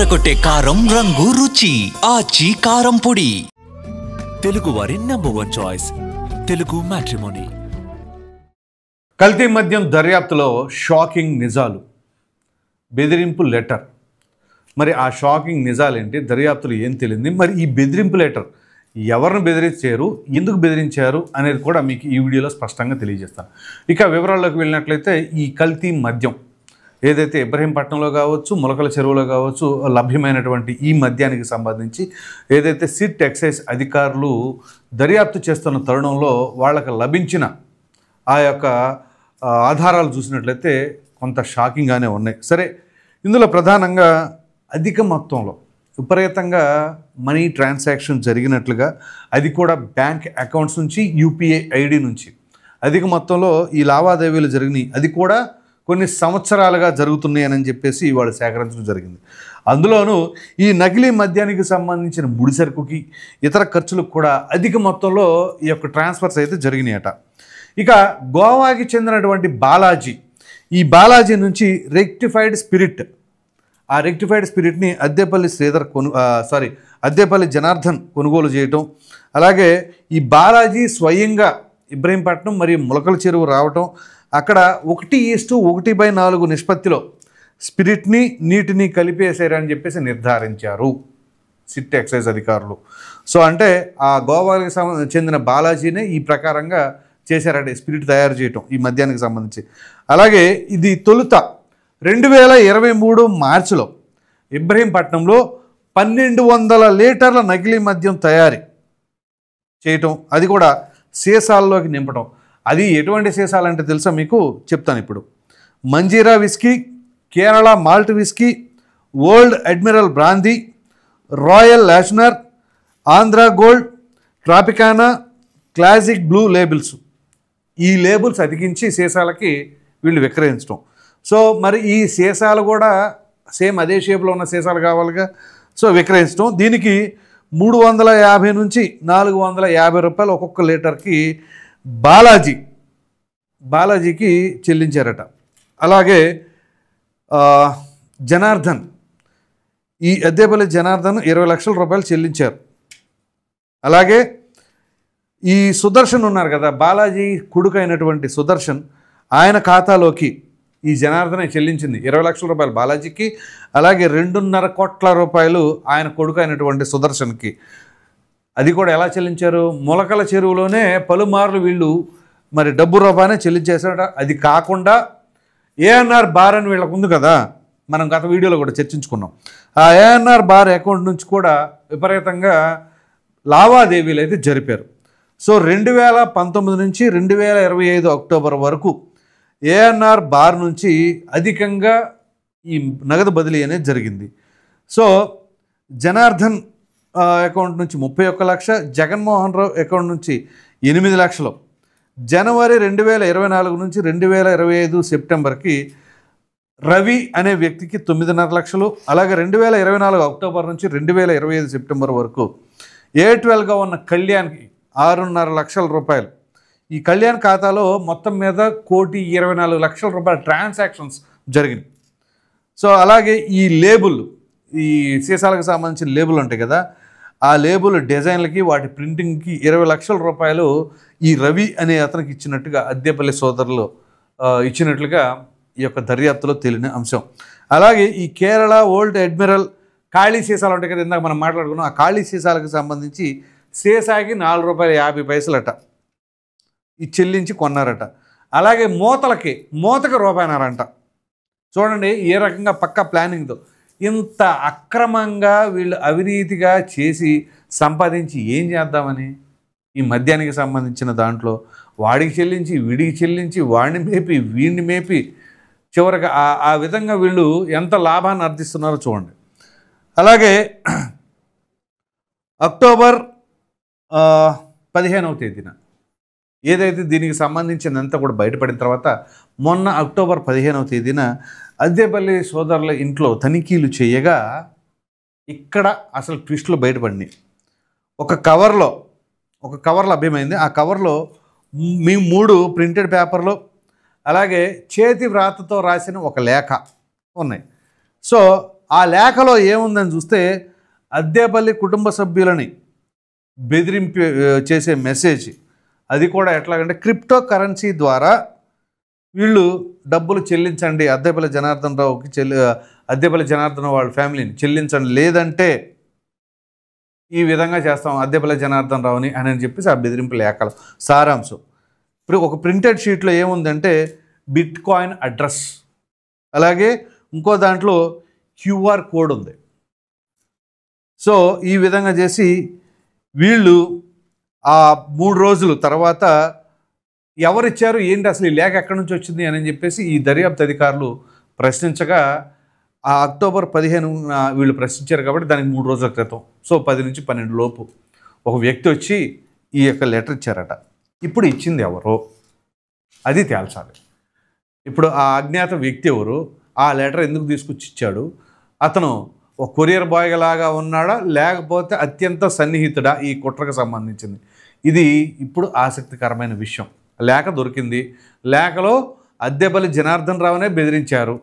అదరగొట్టే కారం రంగు రుచి ఆచి కారం పొడి. తెలుగు వారి #1 చాయిస్ తెలుగు మ్యాట్రిమోనీ. కల్తీ మద్యం దర్యాప్తులో షాకింగ్ నిజాలు, బెదిరింపు లెటర్. మరి ఆ షాకింగ్ నిజాలేంటి, దర్యాప్తులు ఏం తెలియంది, మరి ఈ బెదిరింపు లెటర్ ఎవరిని బెదిరించారు, ఎందుకు బెదిరించారు అనేది కూడా మీకు ఈ వీడియోలో స్పష్టంగా తెలియజేస్తాను. ఇక వివరాల్లోకి వెళ్ళినట్లయితే ఈ కల్తీ మద్యం ఏదైతే ఇబ్రహీంపట్నంలో కావచ్చు, మొలకల చెరువులో కావచ్చు లభ్యమైనటువంటి ఈ మద్యానికి సంబంధించి ఏదైతే సిట్ ఎక్సైజ్ అధికారులు దర్యాప్తు చేస్తున్న తరుణంలో వాళ్ళకి లభించిన ఆ యొక్క ఆధారాలు చూసినట్లయితే కొంత షాకింగ్గానే ఉన్నాయి. సరే, ఇందులో ప్రధానంగా అధిక మొత్తంలో విపరీతంగా మనీ ట్రాన్సాక్షన్ జరిగినట్లుగా, అది కూడా బ్యాంక్ అకౌంట్స్ నుంచి, యూపీఐ ఐడి నుంచి అధిక మొత్తంలో ఈ లావాదేవీలు జరిగినాయి. అది కూడా కొన్ని సంవత్సరాలుగా జరుగుతున్నాయని చెప్పేసి వాళ్ళు సేకరించడం జరిగింది. అందులోనూ ఈ నకిలీ మద్యానికి సంబంధించిన ముడి సరుకుకి, ఇతర ఖర్చులకు కూడా అధిక మొత్తంలో ఈ యొక్క ట్రాన్స్ఫర్స్ అయితే జరిగినాయట. ఇక గోవాకి చెందినటువంటి బాలాజీ, ఈ బాలాజీ నుంచి రెక్టిఫైడ్ స్పిరిట్, ఆ రెక్టిఫైడ్ స్పిరిట్ని అద్దేపల్లి జనార్దన్ కొనుగోలు చేయటం, అలాగే ఈ బాలాజీ స్వయంగా ఇబ్రహీంపట్నం మరియు మొలకల చెరువు రావటం, అక్కడ 1:1/4 నిష్పత్తిలో స్పిరిట్ని, నీటిని కలిపేసారని చెప్పేసి నిర్ధారించారు సిట్ ఎక్సైజ్ అధికారులు. సో అంటే ఆ గోవాకి చెందిన బాలాజీనే ఈ ప్రకారంగా చేశారంటే స్పిరిట్ తయారు చేయటం ఈ మద్యానికి సంబంధించి. అలాగే ఇది తొలుత 2023 మార్చిలో ఇబ్రహీంపట్నంలో 1200 లీటర్ల నకిలీ మద్యం తయారీ చేయటం, అది కూడా సీసాల్లోకి నింపటం. అది ఎటువంటి సీసాలంటే తెలుసా మీకు, చెప్తాను ఇప్పుడు. Manjeera whisky, Kerala malt whisky, Old Admiral brandy, Royal Lancer, Andhra Gold, Tropicana, Classic Blue labels, ఈ లేబుల్స్ అతికించి సీసాలకి వీళ్ళు విక్రయించడం. సో మరి ఈ సీసాలు కూడా సేమ్ అదే షేప్లో ఉన్న సీసాలు కావాలిగా, సో విక్రయించడం. దీనికి 350 నుంచి 450 రూపాయలు ఒక్కొక్క లీటర్కి బాలాజీకి చెల్లించారట. అలాగే జనార్దన్, ఈ అద్దేపల్లి జనార్దన్ 20 లక్షల రూపాయలు చెల్లించారు. అలాగే ఈ సుదర్శన్ ఉన్నారు కదా, బాలాజీ కొడుకు అయినటువంటి సుదర్శన్, ఆయన ఖాతాలోకి ఈ జనార్దనే చెల్లించింది 20 లక్షల రూపాయలు బాలాజీకి, అలాగే 2.5 కోట్ల రూపాయలు ఆయన కొడుకు అయినటువంటి సుదర్శన్కి. అది కూడా ఎలా చెల్లించారు, మొలకల చెరువులోనే పలుమార్లు వీళ్ళు మరి డబ్బు రూపాయనే చెల్లించేసాడ. అది కాకుండా ఏఎన్ఆర్ బార్ అని వీళ్ళకు ఉంది కదా, మనం గత వీడియోలో కూడా చర్చించుకున్నాం. ఆ ఏఎన్ఆర్ బార్ అకౌంట్ నుంచి కూడా విపరీతంగా లావాదేవీలు అయితే జరిపారు. సో 2019 నుంచి 2025 అక్టోబర్ వరకు ఏఎన్ఆర్ బార్ నుంచి అధికంగా ఈ నగదు బదిలీ అనేది జరిగింది. సో జనార్దన్ అకౌంట్ నుంచి 31 లక్ష, జగన్మోహన్ రావు అకౌంట్ నుంచి 8 లక్షలు, జనవరి 2024 నుంచి 2025 సెప్టెంబర్కి రవి అనే వ్యక్తికి 9.5 లక్షలు, అలాగే 2024 అక్టోబర్ నుంచి 2025 సెప్టెంబర్ వరకు A12గా ఉన్న కళ్యాణ్కి 6.5 లక్షల రూపాయలు. ఈ కళ్యాణ్ ఖాతాలో మొత్తం మీద 1,24,00,000 రూపాయల ట్రాన్సాక్షన్స్ జరిగినాయి. సో అలాగే ఈ లేబుల్, ఈ సీసాలకు సంబంధించిన లేబుల్ ఉంటాయి కదా, ఆ లేబుల్ డిజైన్లకి, వాటి ప్రింటింగ్కి 20 లక్షల రూపాయలు ఈ రవి అనే అతనికి ఇచ్చినట్టుగా అద్దేపల్లి సోదరులు ఇచ్చినట్లుగా ఈ యొక్క దర్యాప్తులో తేలిన అంశం. అలాగే ఈ కేరళ ఓల్డ్ అడ్మిరల్ ఖాళీ సీసాలు ఉంటాయి కదా, ఇందాక మనం మాట్లాడుకున్నాం, ఆ ఖాళీ సీసాలకు సంబంధించి సీసాకి ₹4.50 ఈ చెల్లించి కొన్నారట. అలాగే మూతకు రూపాయన్నారంట. చూడండి ఏ రకంగా పక్కా ప్లానింగ్తో ఇంత అక్రమంగా వీళ్ళు అవినీతిగా చేసి సంపాదించి ఏం చేద్దామని ఈ మద్యానికి సంబంధించిన దాంట్లో వాడికి చెల్లించి, వీడికి చెల్లించి, వాడిని మేపి, వీడిని మేపి, చివరికి ఆ విధంగా వీళ్ళు ఎంత లాభాన్ని ఆర్జిస్తున్నారో చూడండి. అలాగే అక్టోబర్ 15వ తేదీన ఏదైతే దీనికి సంబంధించినంత కూడా బయటపడిన తర్వాత, మొన్న అక్టోబర్ 15వ తేదీన అద్దేపల్లి సోదరుల ఇంట్లో తనిఖీలు చేయగా ఇక్కడ అసలు ట్విస్టులు బయటపడినాయి. ఒక కవర్లో లభ్యమైంది. ఆ కవర్లో మీ 3 ప్రింటెడ్ పేపర్లు, అలాగే చేతి వ్రాతతో రాసిన ఒక లేఖ ఉన్నాయి. సో ఆ లేఖలో ఏముందని చూస్తే అద్దేపల్లి కుటుంబ సభ్యులని బెదిరింపు చేసే మెసేజ్, అది కూడా ఎట్లాగంటే క్రిప్టో కరెన్సీ ద్వారా వీళ్ళు డబ్బులు చెల్లించండి, అద్దేపల్లి జనార్దన్ రావుకి అద్దేపల్లి జనార్దన్ వాళ్ళ ఫ్యామిలీని చెల్లించండి, లేదంటే ఈ విధంగా చేస్తాం అద్దేపల్లి జనార్దన్ రావుని అని చెప్పేసి ఆ బెదిరింపు లేఖలు సారాంశం. ఇప్పుడు ఒక ప్రింటెడ్ షీట్లో ఏముందంటే బిట్ కాయిన్ అడ్రస్, అలాగే ఇంకో దాంట్లో క్యూఆర్ కోడ్ ఉంది. సో ఈ విధంగా చేసి వీళ్ళు ఆ 3 రోజుల తర్వాత ఎవరిచ్చారు ఏంటి అసలు ఈ లేఖ ఎక్కడి నుంచి వచ్చింది అని చెప్పేసి ఈ దర్యాప్తు అధికారులు ప్రశ్నించగా ఆ అక్టోబర్ 15 వీళ్ళు ప్రశ్నించారు కాబట్టి దానికి 3 రోజుల క్రితం, సో 10 నుంచి 12 లోపు ఒక వ్యక్తి వచ్చి ఈ యొక్క లెటర్ ఇచ్చారట. ఇప్పుడు ఇచ్చింది ఎవరో అది తేల్చాలి. ఇప్పుడు ఆ అజ్ఞాత వ్యక్తి ఎవరు, ఆ లెటర్ ఎందుకు తీసుకొచ్చి ఇచ్చాడు, అతను ఒక కొరియర్ బాయ్ లాగా ఉన్నాడా లేకపోతే అత్యంత సన్నిహితుడా ఈ కుట్రకు సంబంధించింది, ఇది ఇప్పుడు ఆసక్తికరమైన విషయం. లేఖ దొరికింది, లేఖలో అద్దేపల్లి జనార్దన్ రావునే బెదిరించారు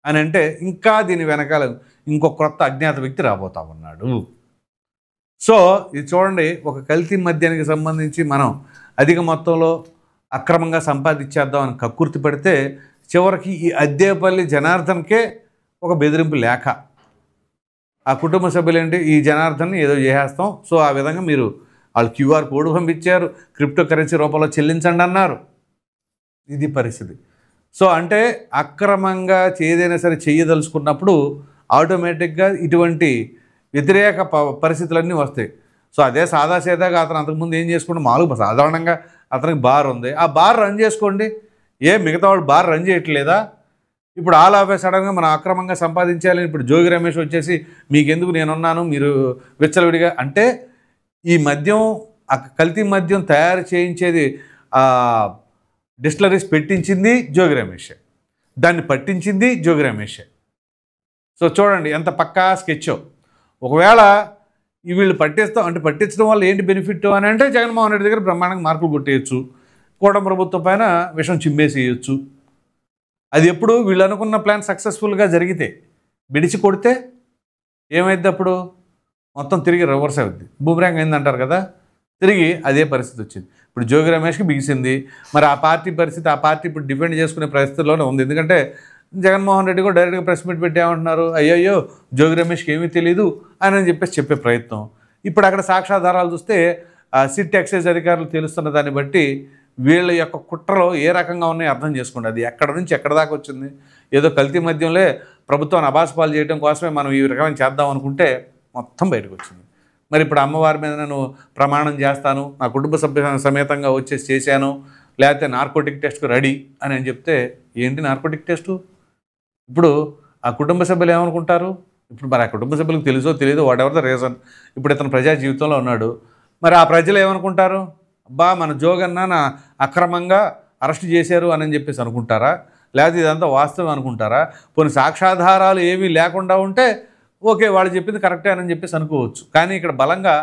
అని అంటే ఇంకా దీని వెనకాల ఇంకో కొత్త అజ్ఞాత వ్యక్తి రాబోతా ఉన్నాడు. సో ఇది చూడండి, ఒక కల్తీ మద్యానికి సంబంధించి మనం అధిక మొత్తంలో అక్రమంగా సంపాదించేద్దామని కక్కుర్తి పడితే చివరికి ఈ అద్దేపల్లి జనార్దన్కే ఒక బెదిరింపు లేఖ. ఆ కుటుంబ సభ్యులేంటి ఈ జనార్దన్ని ఏదో చేసేస్తాం, సో ఆ విధంగా మీరు వాళ్ళు క్యూఆర్ కోడ్ పంపించారు, క్రిప్టో కరెన్సీ రూపంలో చెల్లించండి అన్నారు. ఇది పరిస్థితి. సో అంటే అక్రమంగా ఏదైనా సరే చేయదలుచుకున్నప్పుడు ఆటోమేటిక్గా ఇటువంటి వ్యతిరేక పరిస్థితులన్నీ వస్తాయి. సో అదే సాదాసీదాగా అతను అంతకుముందు ఏం చేసుకుంటే మామూలుగా సాధారణంగా అతనికి బార్ ఉంది, ఆ బార్ రన్ చేసుకోండి, మిగతా వాళ్ళు బార్ రన్ చేయట్లేదా? ఇప్పుడు ఆల్ ఆఫ్ ఏ సడన్గా మనం అక్రమంగా సంపాదించాలని ఇప్పుడు జోగి రమేష్ వచ్చేసి మీకెందుకు నేనున్నాను మీరు విచ్చలవిడిగా అంటే, ఈ మద్యం కల్తీ మద్యం తయారు చేయించేది డిస్టిలరీస్ పెట్టించింది జోగి రమేషే, దాన్ని పట్టించింది జోగి రమేషే. సో చూడండి ఎంత పక్కా స్కెచ్చో. ఒకవేళ వీళ్ళు పట్టిస్తాం అంటే పట్టించడం వల్ల ఏంటి బెనిఫిట్ అని అంటే జగన్మోహన్ రెడ్డి దగ్గర బ్రహ్మాండంగా మార్కులు కొట్టేయచ్చు, కూటమి ప్రభుత్వం పైన విషం చిమ్మేసేయచ్చు. అది ఎప్పుడు వీళ్ళు అనుకున్న ప్లాన్ సక్సెస్ఫుల్గా జరిగితే, బిడిచి కొడితే ఏమైద్ది అప్పుడు మొత్తం తిరిగి రివర్స్ అవుద్ది, బూమరాంగ్ అయిందంటారు కదా, తిరిగి అదే పరిస్థితి వచ్చింది. ఇప్పుడు జోగి రమేష్కి బిగిసింది, మరి ఆ పార్టీ పరిస్థితి ఆ పార్టీ ఇప్పుడు డిఫెండ్ చేసుకునే పరిస్థితిలోనే ఉంది. ఎందుకంటే జగన్మోహన్ రెడ్డి కూడా డైరెక్ట్గా ప్రెస్ మీట్ పెట్టామంటున్నారు, అయ్యయ్యో జోగి రమేష్కి ఏమీ తెలియదు అని చెప్పేసి చెప్పే ప్రయత్నం. ఇప్పుడు అక్కడ సాక్ష్యాధారాలు చూస్తే సిట్ ఎక్సైజ్ అధికారులు తెలుస్తున్న దాన్ని బట్టి వీళ్ళ యొక్క కుట్రలో ఏ రకంగా ఉన్నాయో అర్థం చేసుకోండి. అది ఎక్కడ నుంచి ఎక్కడ దాకా వచ్చింది. ఏదో కల్తీ మద్యంలో ప్రభుత్వాన్ని అబాస్పాలు చేయడం కోసమే మనం ఈ రకమైన చేద్దాం అనుకుంటే మొత్తం బయటకు వచ్చింది. మరి ఇప్పుడు అమ్మవారి మీద నేను ప్రమాణం చేస్తాను, నా కుటుంబ సభ్య సమేతంగా వచ్చేసి చేశాను, లేకపోతే నార్కోటిక్ టెస్ట్కు రెడీ అని చెప్తే ఏంటి నార్కోటిక్ టెస్టు? ఇప్పుడు ఆ కుటుంబ సభ్యులు ఏమనుకుంటారు? ఇప్పుడు మరి ఆ కుటుంబ సభ్యులకు తెలుసో తెలియదో వాట్ ఎవర్ ద రీజన్, ఇప్పుడు ఇతను ప్రజా జీవితంలో ఉన్నాడు, మరి ఆ ప్రజలు ఏమనుకుంటారు? అబ్బా మన జోగన్న నా అక్రమంగా అరెస్ట్ చేశారు అని చెప్పేసి అనుకుంటారా, లేకపోతే ఇదంతా వాస్తవం అనుకుంటారా? కొన్ని సాక్ష్యాధారాలు ఏమీ లేకుండా ఉంటే ఓకే వాళ్ళు చెప్పింది కరెక్టే అని చెప్పేసి అనుకోవచ్చు. కానీ ఇక్కడ బలంగా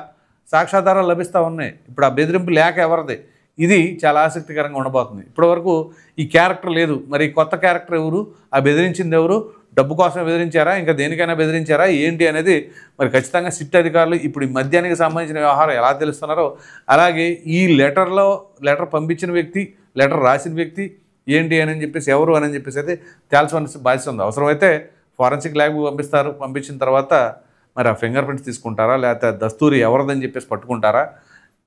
సాక్ష్యాధారాలు లభిస్తూ ఉన్నాయి. ఇప్పుడు ఆ బెదిరింపు లేక ఎవరిది, ఇది చాలా ఆసక్తికరంగా ఉండబోతుంది. ఇప్పటివరకు ఈ క్యారెక్టర్ లేదు, మరి కొత్త క్యారెక్టర్ ఎవరు, ఆ బెదిరించింది ఎవరు, డబ్బు కోసం బెదిరించారా, ఇంకా దేనికైనా బెదిరించారా ఏంటి అనేది మరి ఖచ్చితంగా సిట్ అధికారులు ఇప్పుడు ఈ మద్యానికి సంబంధించిన వ్యవహారం ఎలా తెలుస్తున్నారో అలాగే ఈ లెటర్ పంపించిన వ్యక్తి, లెటర్ రాసిన వ్యక్తి ఏంటి అని చెప్పేసి ఎవరు అని చెప్పేసి అయితే తేల్చవలసిన బాధ్యత ఉంది. అవసరమైతే ఫారెన్సిక్ ల్యాబ్కి పంపిస్తారు, పంపించిన తర్వాత మరి ఆ ఫింగర్ ప్రింట్స్ తీసుకుంటారా లేకపోతే దస్తూరి ఎవరిదని చెప్పేసి పట్టుకుంటారా?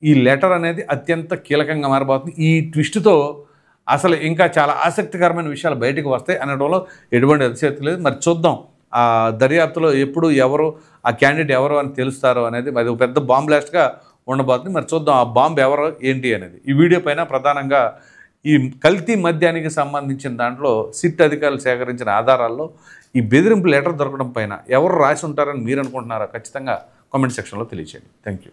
ఈ లెటర్ అనేది అత్యంత కీలకంగా మారబోతుంది. ఈ ట్విస్ట్తో అసలు ఇంకా చాలా ఆసక్తికరమైన విషయాలు బయటకు వస్తాయి అనడంలో ఎటువంటి అతిశక్తి లేదు. మరి చూద్దాం ఆ దర్యాప్తులో ఎప్పుడు ఎవరు ఆ క్యాండిడేట్ ఎవరు అని తెలుస్తారో అనేది అది పెద్ద బాంబ్ బ్లాస్ట్గా ఉండబోతుంది. మరి చూద్దాం ఆ బాంబ్ ఎవరు ఏంటి అనేది. ఈ వీడియో పైన ప్రధానంగా ఈ కల్తీ మద్యానికి సంబంధించిన దాంట్లో సిట్ అధికారులు సేకరించిన ఆధారాల్లో ఈ బెదిరింపు లెటర్ దొరకడం పైన ఎవరు రాసి ఉంటారని మీరు అనుకుంటున్నారో ఖచ్చితంగా కామెంట్ సెక్షన్లో తెలియచేయండి. Thank you.